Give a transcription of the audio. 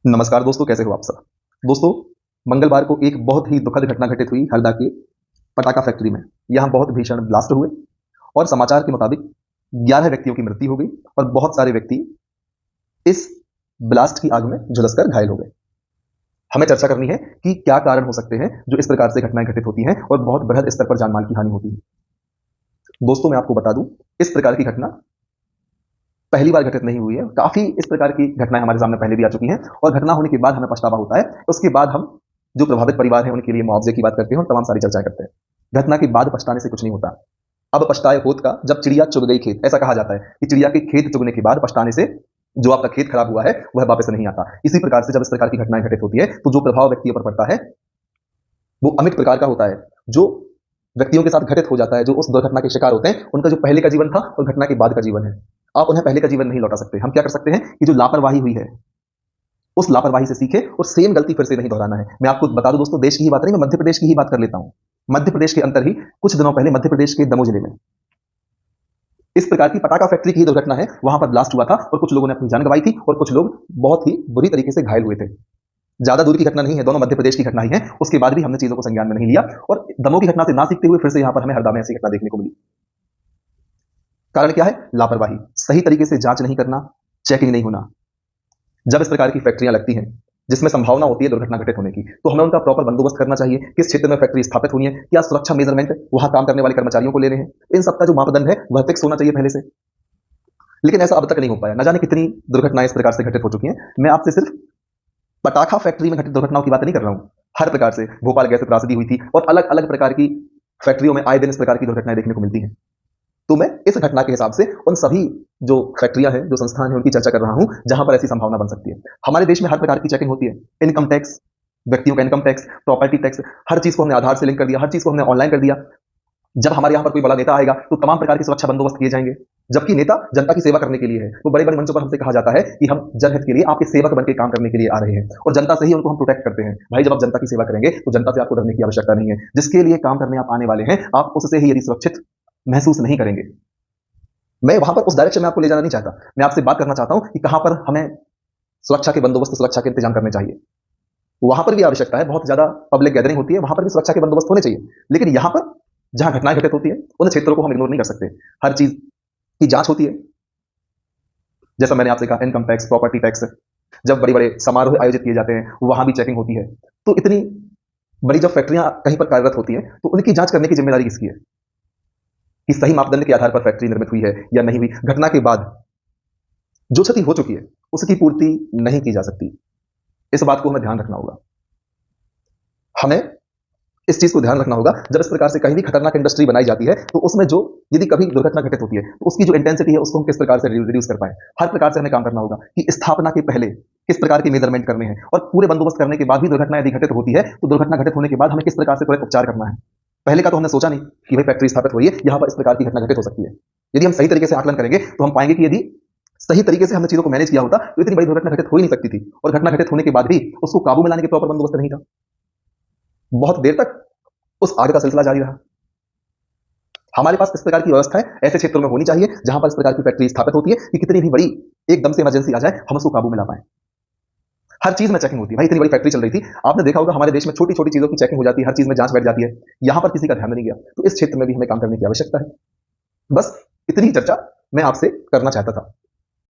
नमस्कार दोस्तों, कैसे हो आप सब। दोस्तों, मंगलवार को एक बहुत ही दुखद घटना घटित हुई हरदा के पटाखा फैक्ट्री में। यहाँ बहुत भीषण ब्लास्ट हुए और समाचार के मुताबिक 11 व्यक्तियों की मृत्यु हो गई और बहुत सारे व्यक्ति इस ब्लास्ट की आग में झुलसकर घायल हो गए। हमें चर्चा करनी है कि क्या कारण हो सकते हैं जो इस प्रकार से घटनाएं घटित होती हैं और बहुत बृहद स्तर पर जानमाल की हानि होती है। दोस्तों, मैं आपको बता दूं, इस प्रकार की घटना पहली बार घटित नहीं हुई है। काफी इस प्रकार की घटनाएं हमारे सामने पहले भी आ चुकी हैं और घटना होने के बाद हमें पछतावा होता है। उसके बाद हम जो प्रभावित परिवार हैं उनके लिए मुआवजे की बात करते हैं और तमाम सारी चर्चाएं करते हैं। घटना के बाद पछताने से कुछ नहीं होता। अब पछताए होत का जब चिड़िया चुग गई खेत, ऐसा कहा जाता है कि चिड़िया के खेत चुगने के बाद पछताने से जो आपका खेत खराब हुआ है वह वापस नहीं आता। इसी प्रकार से जब इस प्रकार की घटनाएं घटित होती है तो जो प्रभाव व्यक्तियों पर पड़ता है वो अमिट प्रकार का होता है। जो व्यक्तियों के साथ घटित हो जाता है, जो उस दुर्घटना के शिकार होते हैं, उनका जो पहले का जीवन था और घटना के बाद का जीवन है, आप उन्हें पहले का जीवन नहीं लौटा सकते। हम क्या कर सकते हैं कि जो लापरवाही हुई है उस लापरवाही से सीखे और सेम गलती फिर से नहीं दोहराना है। मैं आपको बता दूं दोस्तों, देश की ही बात नहीं, मैं मध्य प्रदेश की ही बात कर लेता हूं। मध्य प्रदेश के अंतर ही कुछ दिनों पहले मध्य प्रदेश के दमोह जिले में इस प्रकार की पटाखा फैक्ट्री की ही दुर्घटना है। वहां पर ब्लास्ट हुआ था और कुछ लोगों ने अपनी जान गंवाई थी और कुछ लोग बहुत ही बुरी तरीके से घायल हुए थे। ज्यादा दूर की घटना नहीं है, दोनों मध्य प्रदेश की घटना ही है। उसके बाद भी हमने चीजों को संज्ञान में नहीं लिया और दमोह की घटना से ना सीखते हुए फिर से यहां पर हमें हरदा में ऐसी घटना देखने को मिली। कारण क्या है? लापरवाही, सही तरीके से जांच नहीं करना, चेकिंग नहीं होना। जब इस प्रकार की फैक्ट्रियां लगती हैं जिसमें संभावना होती है दुर्घटना घटित होने की, तो हमें उनका प्रॉपर बंदोबस्त करना चाहिए। किस क्षेत्र में फैक्ट्री स्थापित होनी है, क्या सुरक्षा मेजरमेंट वहां काम करने वाले कर्मचारियों को लेने हैं, इन सबका जो मापदंड है वह फिक्स होना चाहिए पहले से। लेकिन ऐसा अब तक नहीं हो पाया। न जाने कितनी दुर्घटनाएं इस प्रकार से घटित हो चुकी हैं। मैं आपसे सिर्फ पटाखा फैक्ट्री में घटित दुर्घटनाओं की बात नहीं कर रहा हूं। हर प्रकार से भोपाल गैस त्रासदी हुई थी और अलग अलग प्रकार की फैक्ट्रियों में आए दिन इस प्रकार की दुर्घटनाएं देखने को मिलती हैं। तो मैं इस घटना के हिसाब से उन सभी जो फैक्ट्रियां हैं, जो संस्थान हैं, उनकी चर्चा कर रहा हूं जहां पर ऐसी संभावना बन सकती है। हमारे देश में हर प्रकार की चेकिंग होती है। इनकम टैक्स, व्यक्तियों का इनकम टैक्स, प्रॉपर्टी टैक्स, हर चीज को हमने आधार से लिंक कर दिया, हर चीज को हमने ऑनलाइन कर दिया। जब हमारे यहाँ पर कोई बड़ा नेता आएगा तो तमाम प्रकार की सुरक्षा बंदोबस्त किए जाएंगे। जबकि नेता जनता की सेवा करने के लिए है, तो बड़े बड़े मंचों पर हमसे कहा जाता है कि हम जनहित के लिए आपके सेवक बनकर काम करने के लिए आ रहे हैं और जनता से ही उनको हम प्रोटेक्ट करते हैं। भाई, जब आप जनता की सेवा करेंगे तो जनता से आपको डरने की आवश्यकता नहीं है। जिसके लिए काम करने आप आने वाले हैं, आप उससे ही यदि सुरक्षित महसूस नहीं करेंगे, मैं वहां पर उस डायरेक्शन में आपको ले जाना नहीं चाहता। मैं आपसे बात करना चाहता हूं कि कहां पर हमें सुरक्षा के बंदोबस्त, सुरक्षा के इंतजाम करने चाहिए। वहां पर भी आवश्यकता है, बहुत ज्यादा पब्लिक गैदरिंग होती है, वहां पर भी सुरक्षा के बंदोबस्त होने चाहिए। लेकिन यहां पर जहां घटनाएं घटित होती है उन क्षेत्रों को हम इग्नोर नहीं कर सकते। हर चीज की जांच होती है। जैसा मैंने आपसे कहा, इनकम टैक्स, प्रॉपर्टी टैक्स, जब बड़े बड़े समारोह आयोजित किए जाते हैं वहां भी चेकिंग होती है। तो इतनी बड़ी जब फैक्ट्रियां कहीं पर कार्यरत होती हैं तो उनकी जांच करने की जिम्मेदारी किसकी है कि सही मापदंड के आधार पर फैक्ट्री निर्मित हुई है या नहीं हुई। घटना के बाद जो क्षति हो चुकी है उसकी पूर्ति नहीं की जा सकती। इस बात को हमें ध्यान रखना होगा। हमें इस चीज को ध्यान रखना होगा, जब इस प्रकार से कहीं भी खतरनाक इंडस्ट्री बनाई जाती है तो उसमें जो यदि कभी दुर्घटना घटित होती है तो उसकी जो इंटेंसिटी है उसको हम किस प्रकार से रिड्यूस कर पाए। हर प्रकार से हमें काम करना होगा कि स्थापना के पहले किस प्रकार के मेजरमेंट करने हैं और पूरे बंदोबस्त करने के बाद भी दुर्घटना यदि घटित होती है तो दुर्घटना घटित होने के बाद हमें किस प्रकार से त्वरित उपचार करना है। पहले का तो हमने सोचा नहीं कि भाई फैक्ट्री स्थापित हुई है, यहाँ पर इस प्रकार की घटना घटित हो सकती है। यदि हम सही तरीके से आकलन करेंगे तो हम पाएंगे कि यदि सही तरीके से हमने चीजों को मैनेज किया होता तो इतनी बड़ी दुर्घटना घटित हो ही नहीं सकती थी और घटना घटित होने के बाद भी उसको काबू में लाने के प्रॉपर बंदोबस्त नहीं था। बहुत देर तक उस आग का सिलसिला जारी रहा। हमारे पास इस प्रकार की व्यवस्था है ऐसे क्षेत्रों में होनी चाहिए जहां पर इस प्रकार की फैक्ट्री स्थापित होती है कि कितनी भी बड़ी एकदम से इमरजेंसी आ जाए हम उसको काबू में ला पाए। हर चीज में चेकिंग होती है। भाई, इतनी बड़ी फैक्ट्री चल रही थी, आपने देखा होगा हमारे देश में छोटी छोटी चीजों की चेकिंग हो जाती है, हर चीज में जांच बैठ जाती है। यहां पर किसी का ध्यान नहीं गया, तो इस क्षेत्र में भी हमें काम करने की आवश्यकता है। बस इतनी चर्चा मैं आपसे करना चाहता था।